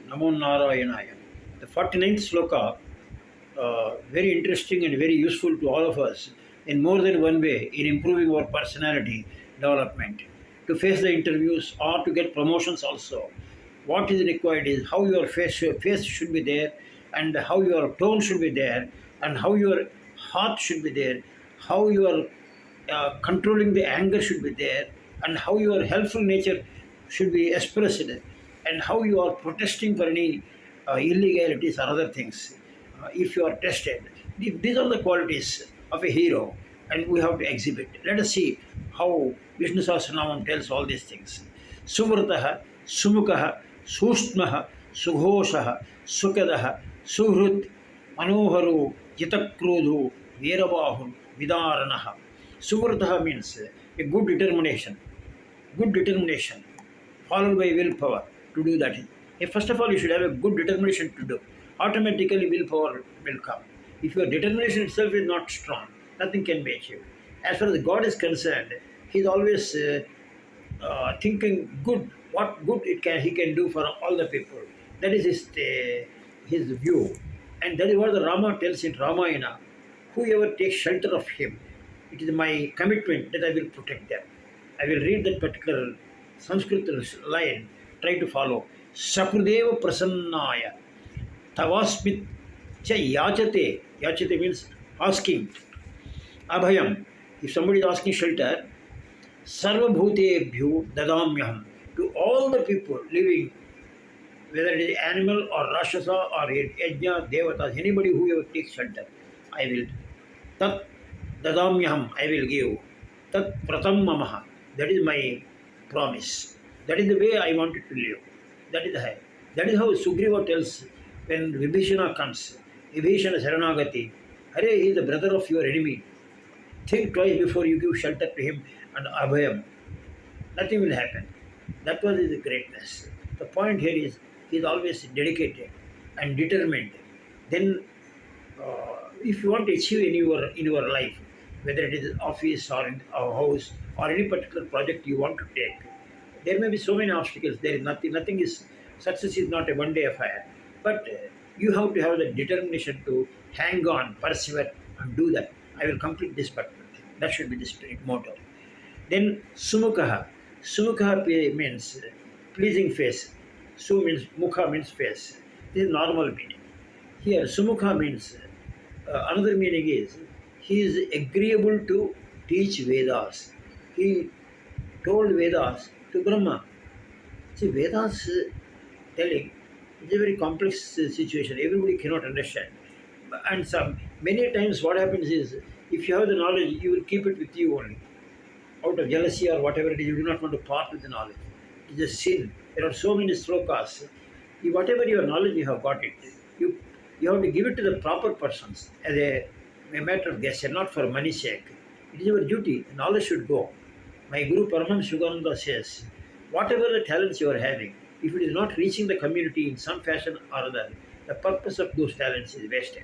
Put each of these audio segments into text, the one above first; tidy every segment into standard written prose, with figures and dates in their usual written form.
Namo Narayanaya. The 49th sloka, very interesting and very useful to all of us in more than one way in improving our personality development. To face the interviews or to get promotions also. What is required is how your face should be there, and how your tone should be there, and how your heart should be there, how your controlling the anger should be there, and how your helpful nature should be expressed, and how you are protesting for any illegalities or other things. If you are tested, these are the qualities of a hero, and we have to exhibit. Let us see how Vishnu Sahasranama tells all these things. Sumrtah, Sumukah, Sushtmah, Sughosha, Sukadah, Suhrut, Manoharu, Jitakrodhu, Veerabahu, Vidaranaha. Sumrtah means a good determination, followed by willpower to do that. First of all, you should have a good determination to do. Automatically, willpower will come. If your determination itself is not strong, nothing can be achieved. As far as God is concerned, He is always thinking good, what good He can do for all the people. That is his view, and that is what the Rama tells in Ramayana. Whoever takes shelter of him, it is my commitment that I will protect them. I will read that particular Sanskrit line, try to follow. Sakrudeva prasannaya tavasmit cha yachate. Yachate means asking. Abhayam. If somebody is asking shelter, sarvabhutebhyo dadamyaham. To all the people living, whether it is animal or Rashasa or Yajna, Devatas, anybody who ever takes shelter, I will. Tat dadamyaham, I will give. Tat pratam mamaha, that is my promise. That is the way I wanted to live. That is the That is how Sugriva tells when Vibhishana comes. Vibhishana Saranagati, Hare, he is the brother of your enemy. Think twice before you give shelter to him and Abhayam. Nothing will happen. That was his greatness. The point here is he is always dedicated and determined. Then, if you want to achieve in your life, whether it is office or in a house or any particular project you want to take, there may be so many obstacles. There is nothing. Nothing is success is not a one-day affair. But you have to have the determination to hang on, persevere, and do that. I will complete this particular thing. That should be the spirit motto. Then Sumukaha. Sumukaha means pleasing face. Su means mukha means face. This is normal meaning. Here Sumukha means another meaning is he is agreeable to teach Vedas. He told Vedas to Brahma. See, Vedas telling it's a very complex situation. Everybody cannot understand. And many times what happens is if you have the knowledge, you will keep it with you only. Out of jealousy or whatever it is, you do not want to part with the knowledge. It is a sin. There are so many slokas. Whatever your knowledge you have got it, you have to give it to the proper persons as a matter of gesture, not for money's sake. It is your duty. The knowledge should go. My Guru Paramam Shugananda says, whatever the talents you are having, if it is not reaching the community in some fashion or other, the purpose of those talents is wasted.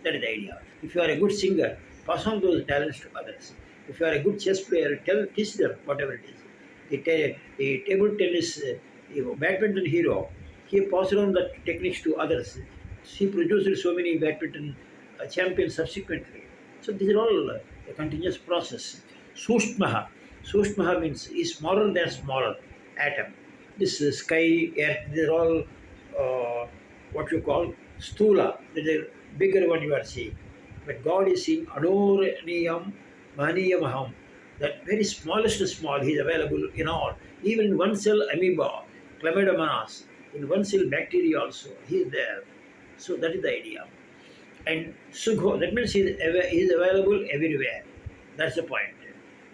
That is the idea. If you are a good singer, pass on those talents to others. If you are a good chess player, teach them whatever it is. The table tennis, badminton hero, he passed on the techniques to others. He produced so many badminton champions subsequently. So these are all a continuous process. Sushtmaha. Sushtmaha means is smaller than smaller atom. This sky, earth, these are all what you call stula. There is a bigger one you are seeing. But God is seeing Adoraniyam Maniyamaham. That very smallest small, He is available in all. Even in one cell amoeba, chlamydomonas, in one cell bacteria also, He is there. So that is the idea. And Sugho, that means He is available everywhere. That's the point.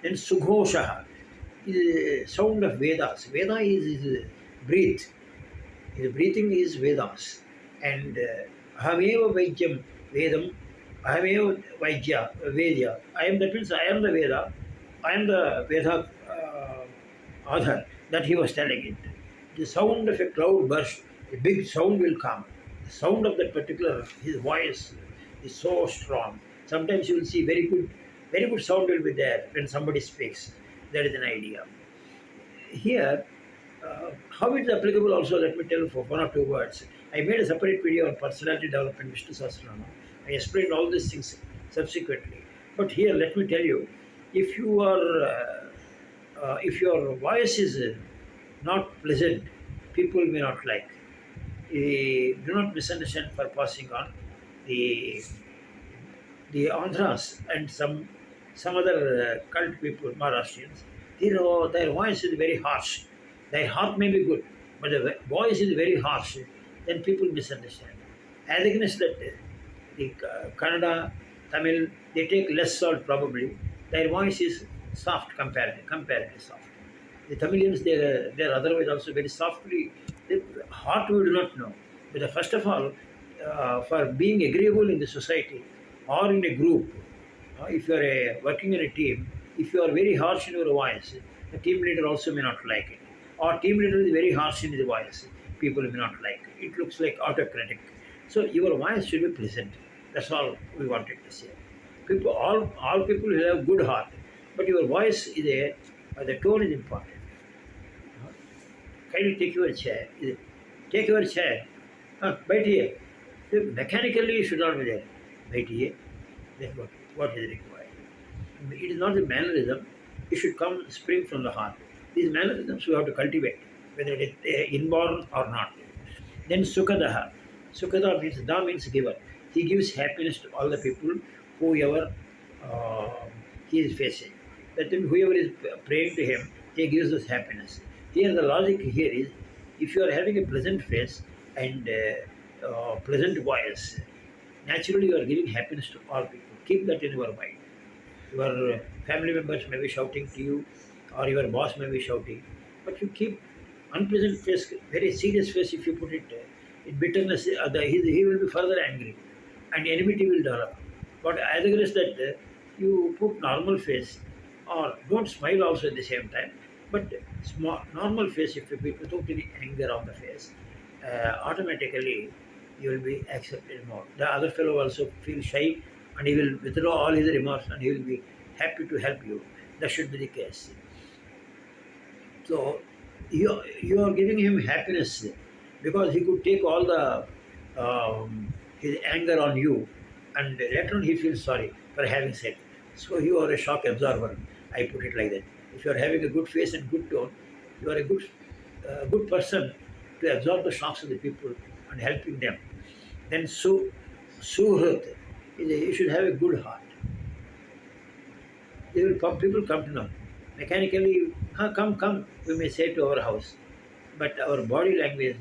Then Sughoshaha is the sound of Vedas. Veda is his breath. His breathing is Vedas. And Ahameva Vaidyam Vedam, Ahameva Vaidya, Vedya. That means I am the Veda. I am the Veda author that he was telling it. The sound of a cloud burst, a big sound will come. The sound of that particular, his voice is so strong. Sometimes you will see very good sound will be there when somebody speaks. That is an idea. Here, How it is applicable also, let me tell you for one or two words. I made a separate video on personality development, Vishnu sahasranama. I explained all these things subsequently. But here, let me tell you, if you are, if your voice is not pleasant, people may not like. Do not misunderstand for passing on. The Andhras and some other cult people, Maharashtrians, their voice is very harsh. Their heart may be good, but the voice is very harsh. Then people misunderstand. As against that, the Kannada, Tamil, they take less salt probably. Their voice is soft comparatively soft. The Tamilians, they are otherwise also very softly. The heart we do not know. But first of all, for being agreeable in the society or in a group, if you are working in a team, if you are very harsh in your voice, the team leader also may not like it. Or team leader is very harsh in his voice, people may not like it. It looks like autocratic. So your voice should be pleasant. That's all we wanted to say. People, all people will have good heart, but your voice is the tone is important. Kindly take your chair. Take your chair. Wait here. Mechanically, you should not be there. Wait here. Then what is required? It is not the mannerism. It should come spring from the heart. These mannerisms we have to cultivate, whether it is inborn or not. Then Sukadaha. Sukada means Da means giver. He gives happiness to all the people, whoever uh, he is facing. That means whoever is praying to him, he gives us happiness. Here the logic here is, if you are having a pleasant face and pleasant voice, naturally you are giving happiness to all people. Keep that in your mind. Your family members may be shouting to you, or your boss may be shouting, but you keep unpleasant face, very serious face. If you put it in bitterness, he will be further angry, and enmity will develop. But as against that, you put normal face, or don't smile also at the same time, but small normal face. If you put without any anger on the face, automatically you will be accepted more. The other fellow also feel shy, and he will withdraw all his remorse, and he will be happy to help you. That should be the case. So you are giving him happiness, because he could take all the his anger on you, and later on he feels sorry for having said. So you are a shock absorber. I put it like that. If you are having a good face and good tone, you are a good person to absorb the shocks of the people and helping them. Then Suhrit, you should have a good heart. People come to know. Mechanically, come, we may say to our house. But our body language,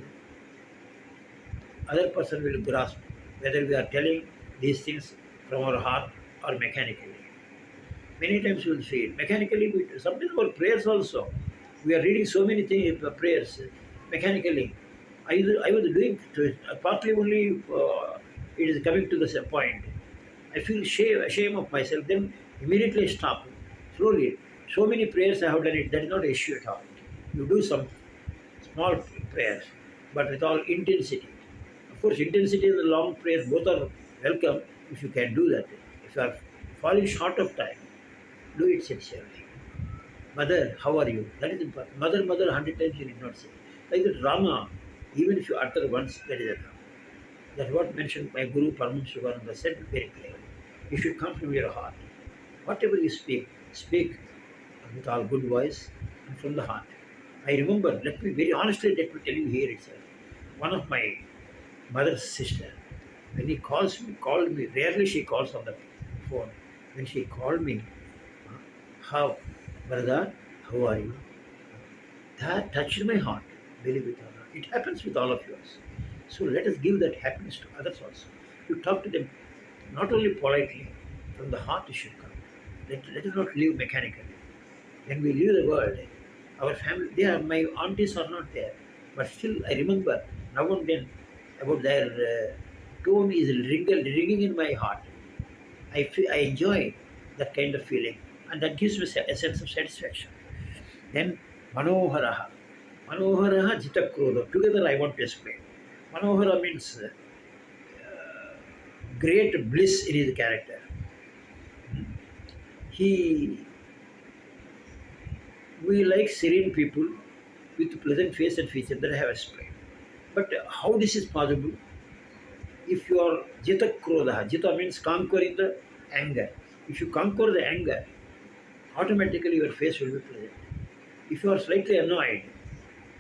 other person will grasp whether we are telling these things from our heart or mechanically. Many times you will see it. Mechanically, sometimes our prayers also. We are reading so many things, prayers, mechanically. I was doing to it, partly only it is coming to the same point. I feel shame of myself, then immediately stop. Slowly. So many prayers I have done it, that is not an issue at all. You do some small prayers, but with all intensity. Of course, intensity and the long prayers both are welcome if you can do that. If you are falling short of time, do it sincerely. Mother, how are you? That is important. Mother, mother, 100 times you need not say. Like the Rama, even if you utter once, that is enough. That's what mentioned my Guru Paramam Shivananda said very clearly. You should come from your heart. Whatever you speak with all good voice and from the heart. I remember, let me very honestly let me tell you here itself. One of my mother's sister, when he called me, rarely she calls on the phone. When she called me, how, brother, how are you? That touched my heart, believe it or not. It happens with all of yours. So let us give that happiness to others also. You talk to them not only politely, from the heart it should come. Let us not live mechanically. When we leave the world, our family, my aunties are not there. But still, I remember now and then about their tone is ringing in my heart. I enjoy that kind of feeling, and that gives me a sense of satisfaction. Then Manoharaha. Manoharaha Jitakrodo. Together I want to explain. Manohara means great bliss in his character. He We like serene people, with pleasant face and feature that I have explained. But how this is possible? If you are jita krodha, jita means conquering the anger. If you conquer the anger, automatically your face will be pleasant. If you are slightly annoyed,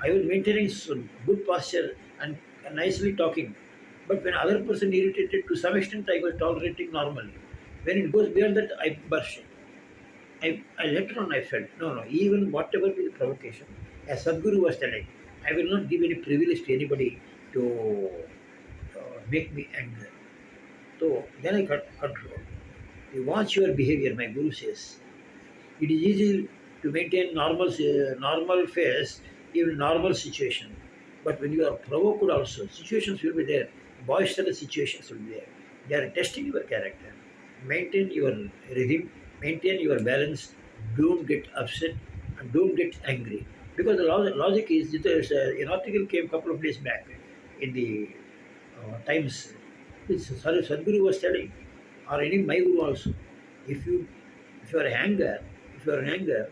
I will maintaining some good posture and nicely talking. But when other person irritated, to some extent I was tolerating normally. When it goes beyond that, I burst. I later on I felt, no, no, even whatever be the provocation, as Sadguru was telling, I will not give any privilege to anybody to make me angry. So then I got control. You watch your behavior, my Guru says. It is easy to maintain normal face in normal situation. But when you are provoked also, situations will be there. Boisterous situations will be there. They are testing your character. Maintain your rhythm, maintain your balance, don't get upset and don't get angry. Because the logic is, there's an article came a couple of days back in the Times, which Sadhguru was telling, or any my Guru also, if you if you are anger, if you are in anger,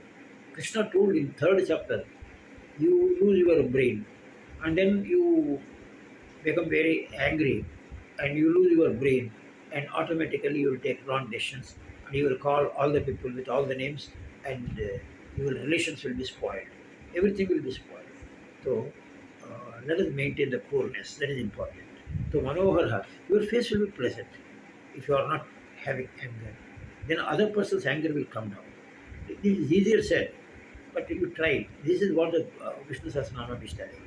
Krishna told in third chapter, you lose your brain, and then you become very angry, and you lose your brain, and automatically you will take wrong decisions, and you will call all the people with all the names, and your relations will be spoiled. Everything will be spoiled. So let us maintain the coolness. That is important. So Manohar, your face will be pleasant if you are not having anger. Then other person's anger will come down. This is easier said, but you try. This is what the Vishnu sahasranama is telling.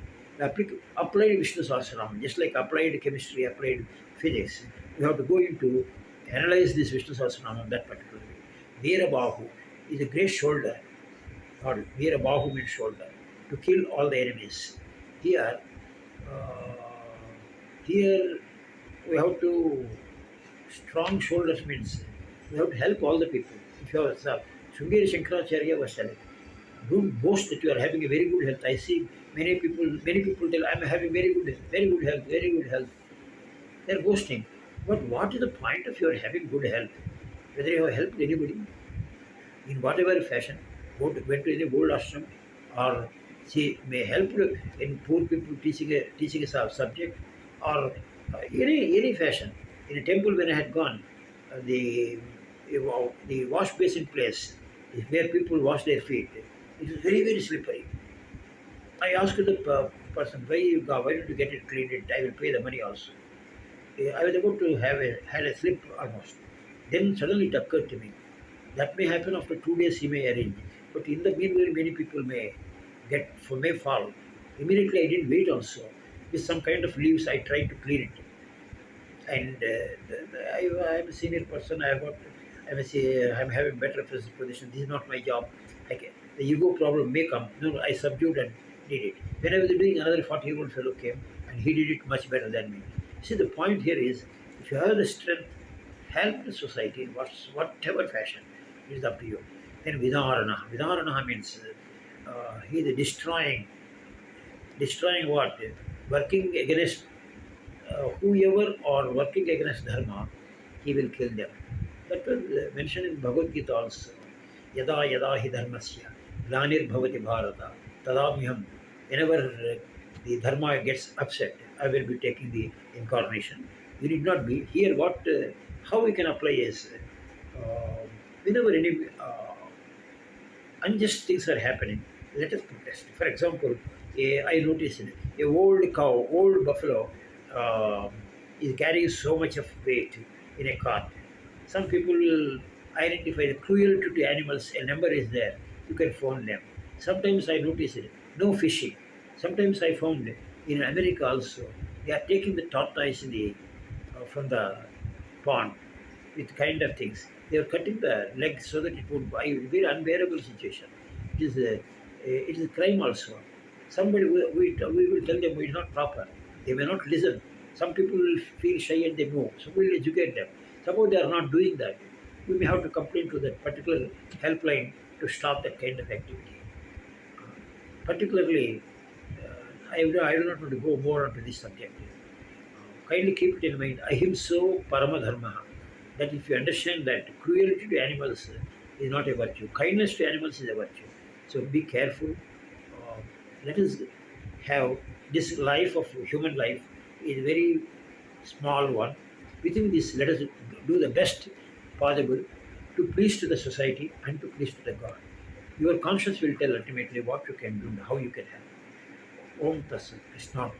Applied Vishnu sahasranama, just like applied chemistry, applied physics. You have to go into analyze this Vishnu sahasranama that particular way. Veerabahu is a great shoulder. Or Veerabahu means shoulder to kill all the enemies. Here, uh, here we have to strong shoulders means we have to help all the people. If you have Sungeri Shankaracharya was telling, don't boast that you are having a very good health. I see many people tell I'm having very good health, very good health. They're boasting. But what is the point of your having good health? Whether you have helped anybody in whatever fashion, went to any old ashram, or she may help in poor people teaching a subject, or any fashion. In a temple when I had gone, the wash basin place is where people wash their feet. It is very slippery. I asked the person, why did you get it cleaned? I will pay the money also. I was about to had a slip almost. Then suddenly it occurred to me. That may happen after 2 days he may arrange. But in the meanwhile many people may fall. Immediately I didn't wait also. With some kind of leaves I tried to clean it. And I'm a senior person. I'm having better physical position. This is not my job. The ego problem may come. No, I subdued and did it. When I was doing, another 40-year-old fellow came and he did it much better than me. See, the point here is, if you have the strength, help the society in whatever fashion. It is up to you. Then Vidarana. Vidarana means he is destroying what? Working against whoever or working against dharma, he will kill them. That was mentioned in Bhagavad Gita also. Yada yada hi dharmasya glanir bhavati bharata tadamyam. Whenever the dharma gets upset, I will be taking the incarnation. We need not be here. How we can apply is whenever any unjust things are happening, let us protest. For example, I noticed a old cow, old buffalo is carrying so much of weight in a cart. Some people will identify the cruelty to animals. A number is there. You can phone them. Sometimes I notice it. No fishing. Sometimes I found in America also they are taking the tortoise from the pond with kind of things. They are cutting the legs so that it would be a very unbearable situation. It is a crime also. Somebody we will tell them it is not proper. They may not listen. Some people will feel shy and they move. So we will educate them. Suppose they are not doing that, we may have to complain to that particular helpline to stop that kind of activity. Particularly, I do not want to go more onto this subject. Kindly keep it in mind. Ahimso paramadharma. That if you understand that cruelty to animals is not a virtue, kindness to animals is a virtue. So be careful. Let us have this life of human life is a very small one. Within this, let us do the best possible to please to the society and to please to the God. Your conscience will tell ultimately what you can do and how you can help. Om Tasat Krishna.